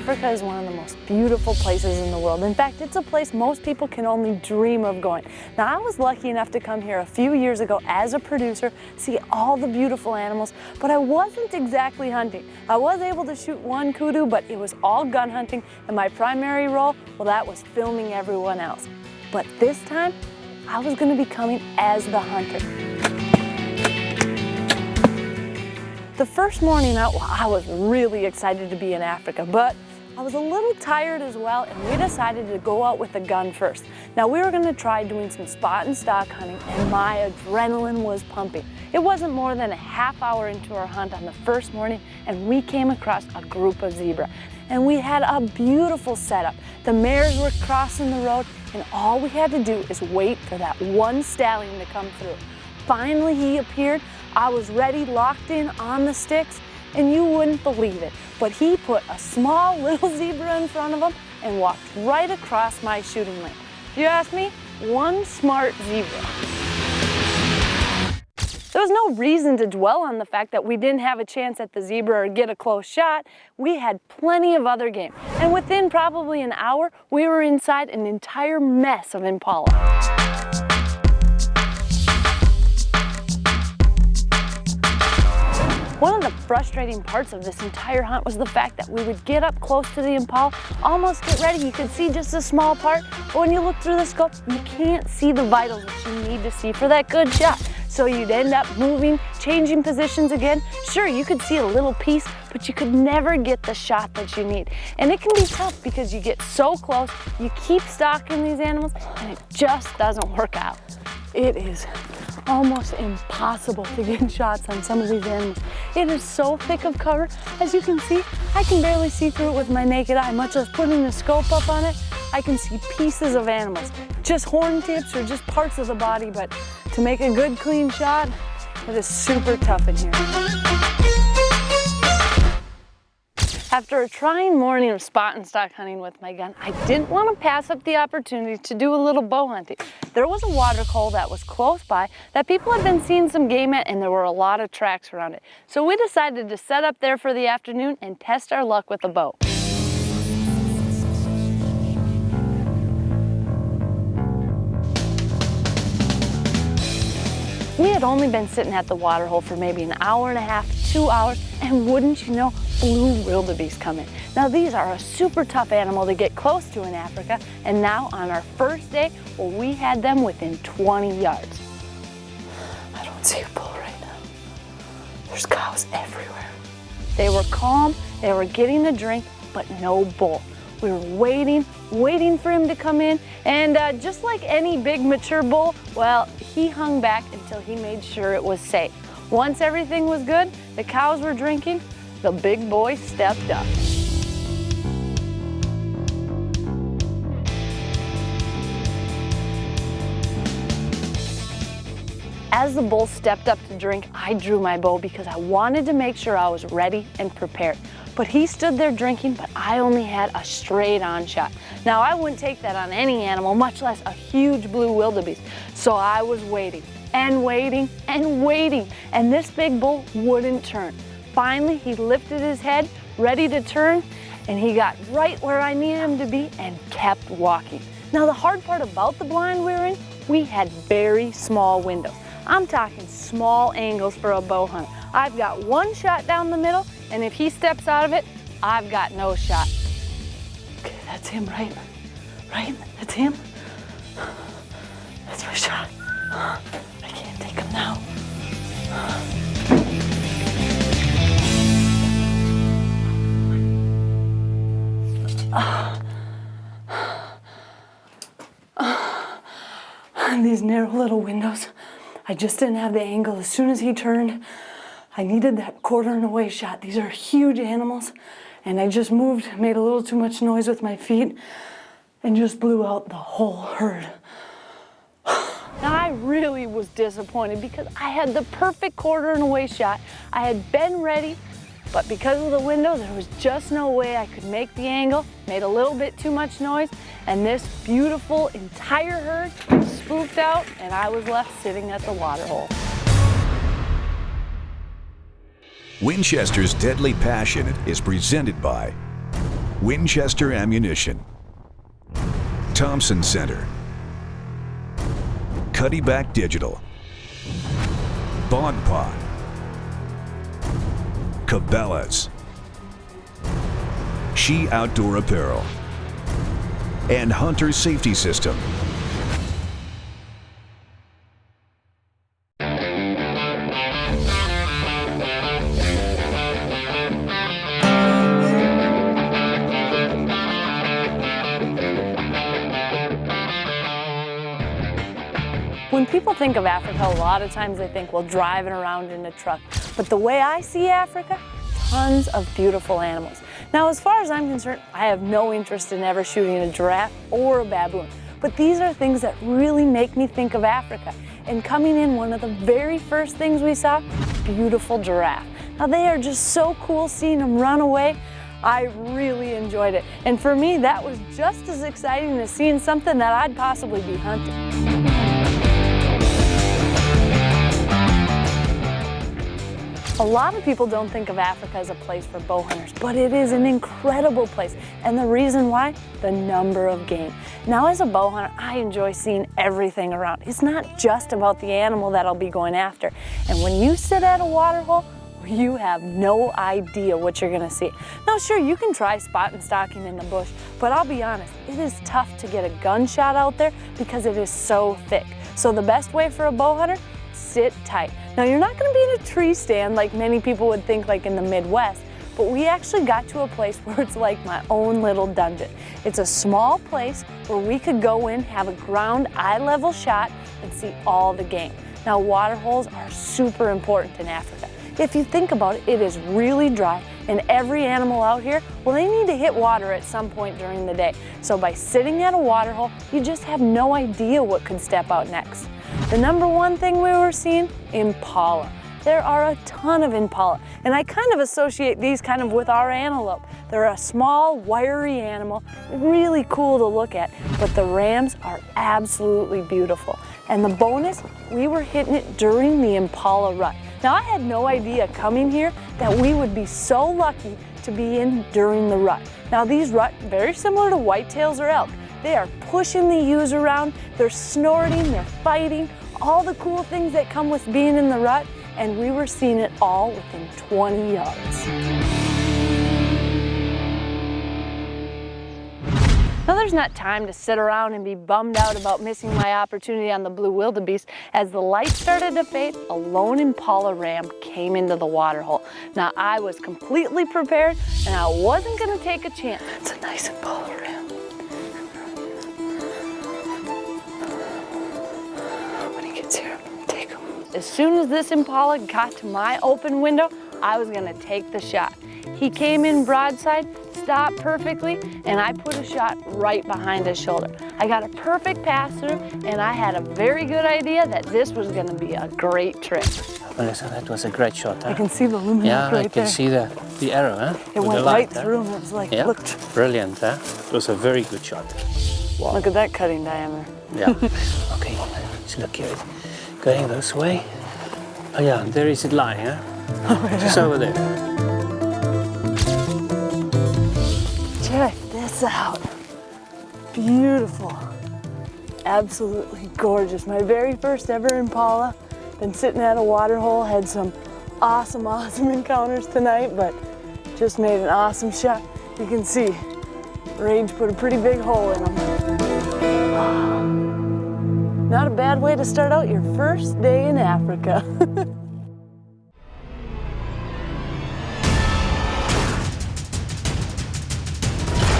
Africa is one of the most beautiful places in the world. In fact, it's a place most people can only dream of going. Now, I was lucky enough to come here a few years ago as a producer, see all the beautiful animals, but I wasn't exactly hunting. I was able to shoot one kudu, but it was all gun hunting, and my primary role, well, that was filming everyone else. But this time, I was going to be coming as the hunter. The first morning out, well, I was really excited to be in Africa, but I was a little tired as well, and we decided to go out with a gun first. Now, we were going to try doing some spot and stock hunting, and my adrenaline was pumping. It wasn't more than a half hour into our hunt on the first morning, and we came across a group of zebra. And we had a beautiful setup. The mares were crossing the road, and all we had to do is wait for that one stallion to come through. Finally, he appeared. I was ready, locked in on the sticks, and you wouldn't believe it, but he put a small little zebra in front of him and walked right across my shooting lane. If you ask me, one smart zebra. There was no reason to dwell on the fact that we didn't have a chance at the zebra or get a close shot. We had plenty of other game, and within probably an hour, we were inside an entire mess of impala. One of the frustrating parts of this entire hunt was the fact that we would get up close to the impala, almost get ready, you could see just a small part, but when you look through the scope, you can't see the vitals that you need to see for that good shot. So you'd end up moving, changing positions again. Sure, you could see a little piece, but you could never get the shot that you need. And it can be tough because you get so close, you keep stalking these animals, and it just doesn't work out. It is almost impossible to get shots on some of these animals. It is so thick of cover. As you can see, I can barely see through it with my naked eye, much less putting the scope up on it. I can see pieces of animals, just horn tips or just parts of the body, but to make a good clean shot, it is super tough in here. After a trying morning of spot and stock hunting with my gun, I didn't want to pass up the opportunity to do a little bow hunting. There was a water hole that was close by that people had been seeing some game at, and there were a lot of tracks around it. So we decided to set up there for the afternoon and test our luck with a bow. We had only been sitting at the water hole for maybe an hour and a half, 2 hours, and wouldn't you know, blue wildebeest come in. Now these are a super tough animal to get close to in Africa, and now on our first day, well, we had them within 20 yards. I don't see a bull right now. There's cows everywhere. They were calm, they were getting a drink, but no bull. We were waiting for him to come in, and just like any big mature bull, well, he hung back until he made sure it was safe. Once everything was good, the cows were drinking, the big boy stepped up. As the bull stepped up to drink, I drew my bow because I wanted to make sure I was ready and prepared. But he stood there drinking, but I only had a straight on shot. Now I wouldn't take that on any animal, much less a huge blue wildebeest. So I was waiting and waiting and waiting, and this big bull wouldn't turn. Finally, he lifted his head, ready to turn, and he got right where I needed him to be and kept walking. Now the hard part about the blind we were in, we had very small windows. I'm talking small angles for a bow hunt. I've got one shot down the middle, and if he steps out of it, I've got no shot. Okay, that's him, right? Right? That's him? That's my shot. I can't take him now. These narrow little windows, I just didn't have the angle. As soon as he turned, I needed that quarter and away shot. These are huge animals, and I just moved, made a little too much noise with my feet, and just blew out the whole herd. Now I really was disappointed because I had the perfect quarter and away shot. I had been ready, but because of the window, there was just no way I could make the angle, made a little bit too much noise, and this beautiful entire herd spooked out, and I was left sitting at the water hole. Winchester's Deadly Passion is presented by Winchester Ammunition, Thompson Center, Cuddyback Digital, Bog Pod, Cabela's, She Outdoor Apparel, and Hunter Safety System. When people think of Africa, a lot of times they think, well, driving around in a truck. But the way I see Africa, tons of beautiful animals. Now, as far as I'm concerned, I have no interest in ever shooting a giraffe or a baboon. But these are things that really make me think of Africa. And coming in, one of the very first things we saw, beautiful giraffe. Now, they are just so cool seeing them run away. I really enjoyed it. And for me, that was just as exciting as seeing something that I'd possibly be hunting. A lot of people don't think of Africa as a place for bow hunters, but it is an incredible place. And the reason why? The number of game. Now, as a bow hunter, I enjoy seeing everything around. It's not just about the animal that I'll be going after. And when you sit at a water hole, you have no idea what you're gonna see. Now, sure, you can try spot and stalking in the bush, but I'll be honest, it is tough to get a gunshot out there because it is so thick. So the best way for a bow hunter, sit tight. Now, you're not going to be in a tree stand like many people would think, like in the Midwest, but we actually got to a place where it's like my own little dungeon. It's a small place where we could go in, have a ground eye-level shot, and see all the game. Now, water holes are super important in Africa. If you think about it, it is really dry, and every animal out here, well, they need to hit water at some point during the day. So by sitting at a water hole, you just have no idea what could step out next. The number one thing we were seeing, impala. There are a ton of impala, and I kind of associate these kind of with our antelope. They're a small, wiry animal, really cool to look at, but the rams are absolutely beautiful. And the bonus, we were hitting it during the impala rut. Now, I had no idea coming here that we would be so lucky to be in during the rut. Now, these rut, very similar to whitetails or elk. They are pushing the ewes around, they're snorting, they're fighting, all the cool things that come with being in the rut, and we were seeing it all within 20 yards. Now, there's not time to sit around and be bummed out about missing my opportunity on the blue wildebeest. As the light started to fade, a lone impala ram came into the water hole. Now, I was completely prepared, and I wasn't going to take a chance. It's a nice impala ram. When he gets here, take him. As soon as this impala got to my open window, I was going to take the shot. He came in broadside, stopped perfectly, and I put a shot right behind his shoulder. I got a perfect pass through, and I had a very good idea that this was going to be a great trip. Melissa, that was a great shot, huh? I can see the luminance right there. Yeah, I can see the arrow, huh? It went right through him. It was like, look. Brilliant, huh? It was a very good shot. Wow. Look at that cutting diameter. Yeah. Okay, let's look here. Going this way. Oh yeah, there is it lying, huh? Oh, yeah. Just over there. Check this out. Beautiful. Absolutely gorgeous. My very first ever impala. Been sitting at a water hole, had some awesome encounters tonight, but just made an awesome shot. You can see Rage put a pretty big hole in him. Not a bad way to start out your first day in Africa.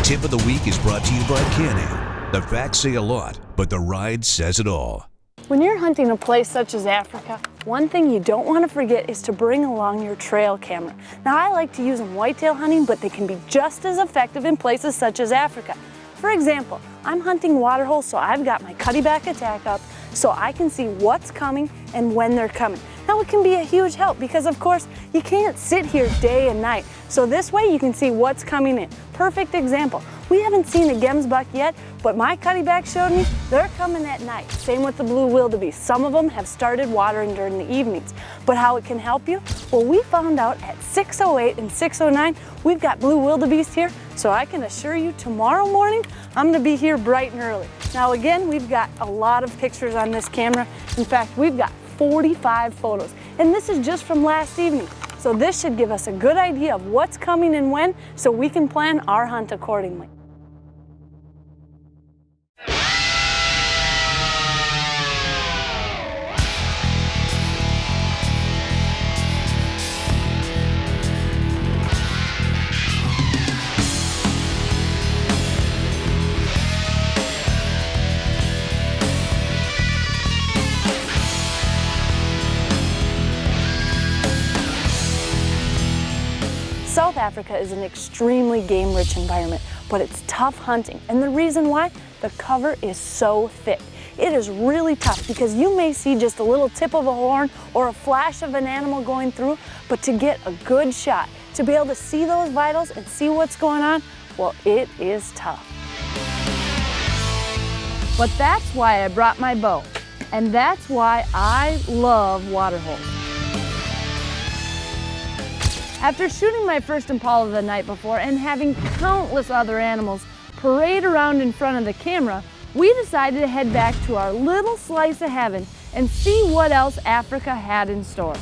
Tip of the week is brought to you by Can-Am. The facts say a lot, but the ride says it all. When you're hunting a place such as Africa, one thing you don't want to forget is to bring along your trail camera. Now, I like to use them whitetail hunting, but they can be just as effective in places such as Africa. For example, I'm hunting water holes, so I've got my cuddyback attack up so I can see what's coming and when they're coming. Now, it can be a huge help because, of course, you can't sit here day and night. So this way you can see what's coming in. Perfect example. We haven't seen a gemsbuck yet, but my cuddyback showed me they're coming at night. Same with the blue wildebeest. Some of them have started watering during the evenings. But how it can help you? Well, we found out at 6:08 and 6:09, we've got blue wildebeest here, so I can assure you tomorrow morning, I'm gonna be here bright and early. Now again, we've got a lot of pictures on this camera. In fact, we've got 45 photos, and this is just from last evening. So this should give us a good idea of what's coming and when, so we can plan our hunt accordingly. South Africa is an extremely game-rich environment, but it's tough hunting. And the reason why? The cover is so thick. It is really tough because you may see just a little tip of a horn or a flash of an animal going through, but to get a good shot, to be able to see those vitals and see what's going on, well, it is tough. But that's why I brought my bow, and that's why I love water holes. After shooting my first impala the night before and having countless other animals parade around in front of the camera, we decided to head back to our little slice of heaven and see what else Africa had in store.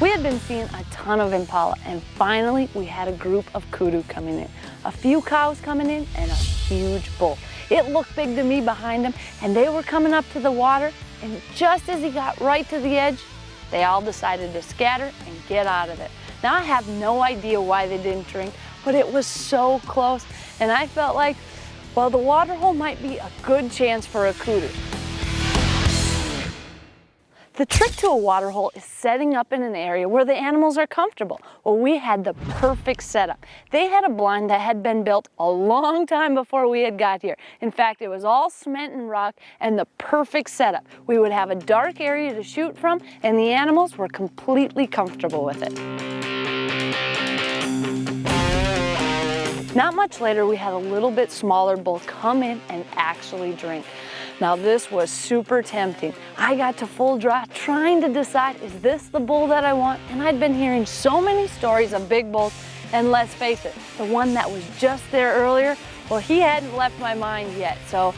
We had been seeing a ton of impala, and finally we had a group of kudu coming in. A few cows coming in and a huge bull. It looked big to me behind them, and they were coming up to the water, and just as he got right to the edge, they all decided to scatter and get out of it. Now I have no idea why they didn't drink, but it was so close, and I felt like, well, the water hole might be a good chance for a kudu. The trick to a water hole is setting up in an area where the animals are comfortable. Well, we had the perfect setup. They had a blind that had been built a long time before we had got here. In fact, it was all cement and rock and the perfect setup. We would have a dark area to shoot from, and the animals were completely comfortable with it. Not much later, we had a little bit smaller bull come in and actually drink. Now this was super tempting. I got to full draw trying to decide, is this the bull that I want? And I'd been hearing so many stories of big bulls, and let's face it, the one that was just there earlier, well, he hadn't left my mind yet. So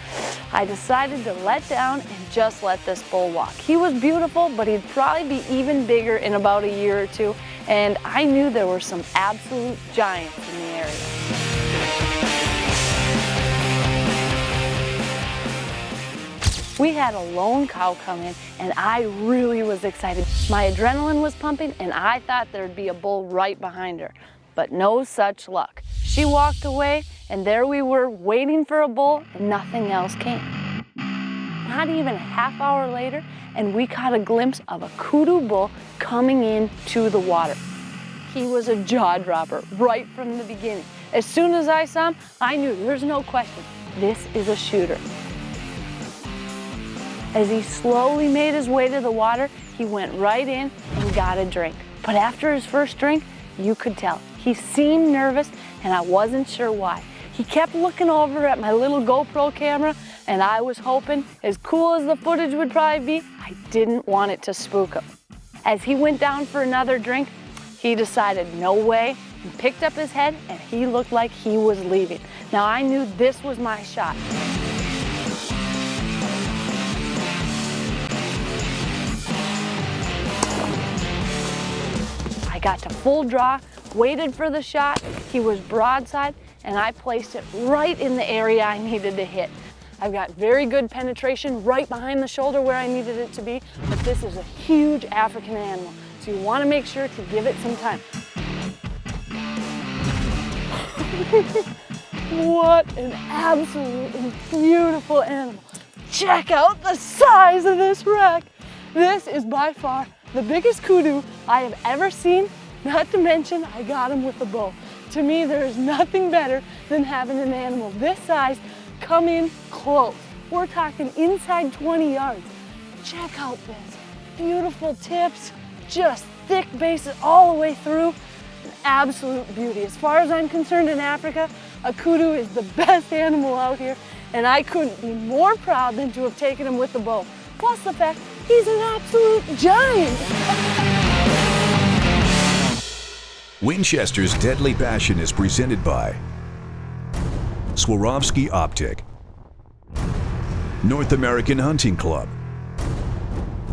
I decided to let down and just let this bull walk. He was beautiful, but he'd probably be even bigger in about a year or two, and I knew there were some absolute giants in the area. We had a lone cow come in, and I really was excited. My adrenaline was pumping, and I thought there'd be a bull right behind her, but no such luck. She walked away, and there we were waiting for a bull, and nothing else came. Not even a half hour later, and we caught a glimpse of a kudu bull coming into the water. He was a jaw dropper right from the beginning. As soon as I saw him, I knew there's no question, this is a shooter. As he slowly made his way to the water, he went right in and got a drink. But after his first drink, you could tell. He seemed nervous, and I wasn't sure why. He kept looking over at my little GoPro camera, and I was hoping, as cool as the footage would probably be, I didn't want it to spook him. As he went down for another drink, he decided no way, and picked up his head, and he looked like he was leaving. Now I knew this was my shot. I got to full draw, waited for the shot, he was broadside, and I placed it right in the area I needed to hit. I've got very good penetration right behind the shoulder where I needed it to be, but this is a huge African animal, so you want to make sure to give it some time. What an absolutely beautiful animal. Check out the size of this rack. This is by far the biggest kudu I have ever seen, not to mention I got him with a bow. To me, there is nothing better than having an animal this size come in close. We're talking inside 20 yards. Check out this. Beautiful tips, just thick bases all the way through. an absolute beauty. As far as I'm concerned in Africa, a kudu is the best animal out here, and I couldn't be more proud than to have taken him with the bow. Plus the fact he's an absolute giant. Winchester's Deadly Passion is presented by Swarovski Optic, North American Hunting Club,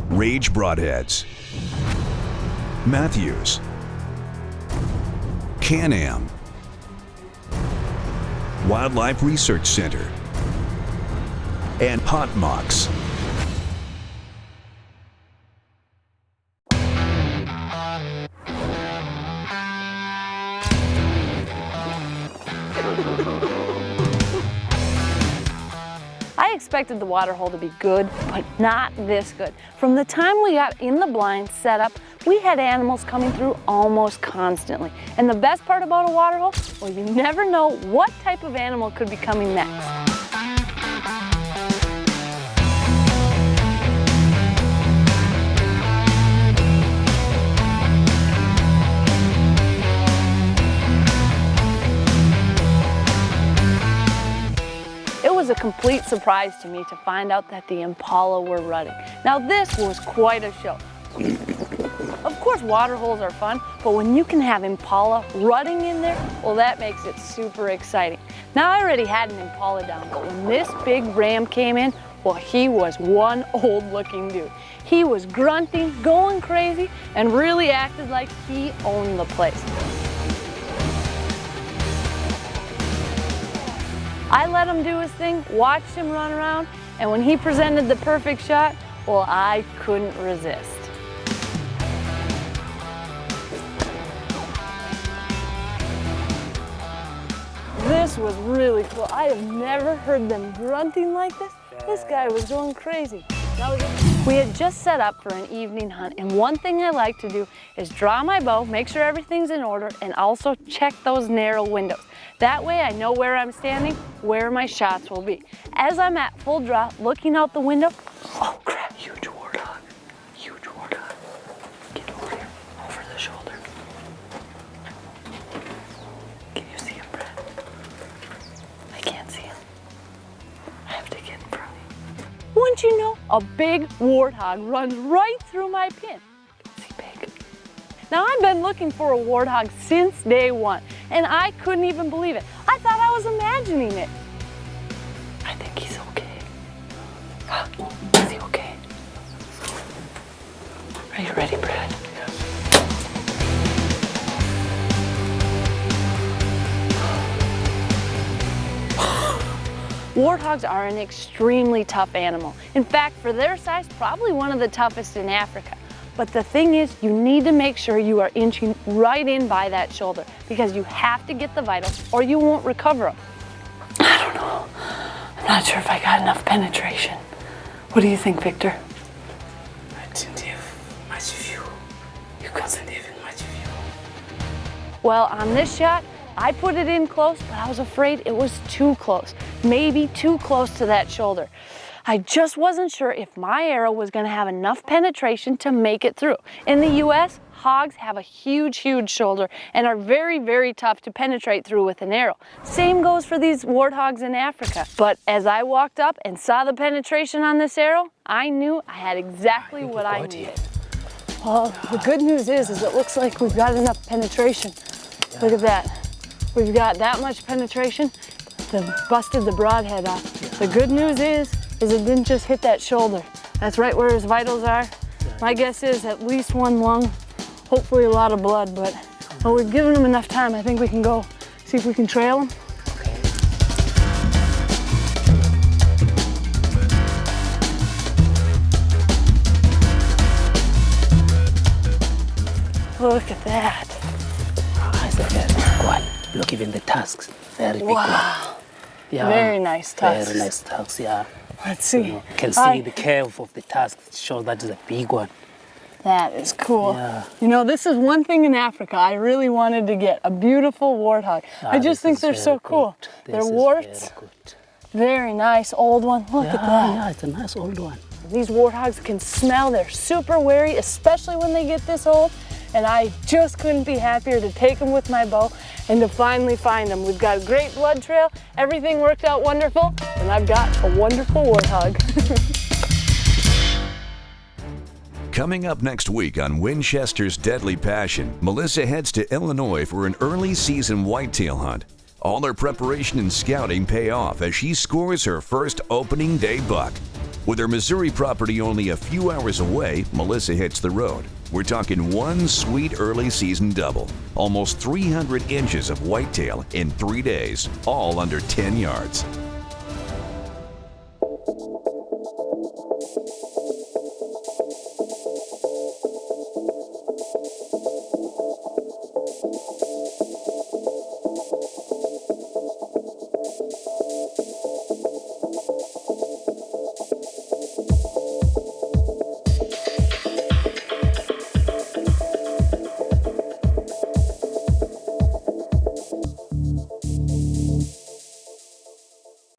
Rage Broadheads, Matthews, Can-Am, Wildlife Research Center, and Potmox. I expected the water hole to be good, but not this good. From the time we got in the blind set up, we had animals coming through almost constantly. And the best part about a water hole, well, you never know what type of animal could be coming next. It was a complete surprise to me to find out that the impala were rutting. Now this was quite a show. Of course water holes are fun, but when you can have impala rutting in there, well that makes it super exciting. Now I already had an impala down, but when this big ram came in, well he was one old looking dude. He was grunting, going crazy, and really acted like he owned the place. I let him do his thing, watched him run around, and when he presented the perfect shot, well, I couldn't resist. This was really cool. I have never heard them grunting like this. This guy was going crazy. We had just set up for an evening hunt, and one thing I like to do is draw my bow, make sure everything's in order, and also check those narrow windows. That way I know where I'm standing, where my shots will be. As I'm at full draw, looking out the window, oh crap, huge warthog, huge warthog. Get over here, over the shoulder. Can you see him, Brad? I can't see him. I have to get in front of him. Wouldn't you know, a big warthog runs right through my pin. Is he big? Now I've been looking for a warthog since day one, and I couldn't even believe it. I thought I was imagining it. I think he's okay. Is he okay? Are you ready, Brad? Warthogs are an extremely tough animal. In fact, for their size, probably one of the toughest in Africa. But the thing is, you need to make sure you are inching right in by that shoulder because you have to get the vitals or you won't recover them. I don't know. I'm not sure if I got enough penetration. What do you think, Victor? I didn't have much view. You couldn't have much view. Well, on this shot, I put it in close, but I was afraid it was too close. Maybe too close to that shoulder. I just wasn't sure if my arrow was going to have enough penetration to make it through. In the US, hogs have a huge, huge shoulder and are very, very tough to penetrate through with an arrow. Same goes for these warthogs in Africa. But as I walked up and saw the penetration on this arrow, I knew I had exactly what I needed. Well, the good news is it looks like we've got enough penetration. Look at that. We've got that much penetration. Busted the broadhead off. The good news is it didn't just hit that shoulder. That's right where his vitals are. My guess is at least one lung, hopefully a lot of blood, but well, we've given him enough time. I think we can go see if we can trail him. Look at that. Oh, it's a very big one. Look, even the tusks, very big one. Yeah, very nice tusks. Very nice tusks, yeah. Let's see. You can see the curve of the tusk. It shows that is a big one. That is cool. Yeah. You know, this is one thing in Africa I really wanted to get, a beautiful warthog. I just think they're so cool. They're warts. Very nice old one. Look at that. Yeah, it's a nice old one. These warthogs can smell. They're super wary, especially when they get this old. and I just couldn't be happier to take them with my bow and to finally find them. We've got a great blood trail, everything worked out wonderful, and I've got a wonderful warthog. Coming up next week on Winchester's Deadly Passion, Melissa heads to Illinois for an early season whitetail hunt. All her preparation and scouting pay off as she scores her first opening day buck. With her Missouri property only a few hours away, Melissa hits the road. We're talking one sweet early season double, almost 300 inches of whitetail in 3 days, all under 10 yards.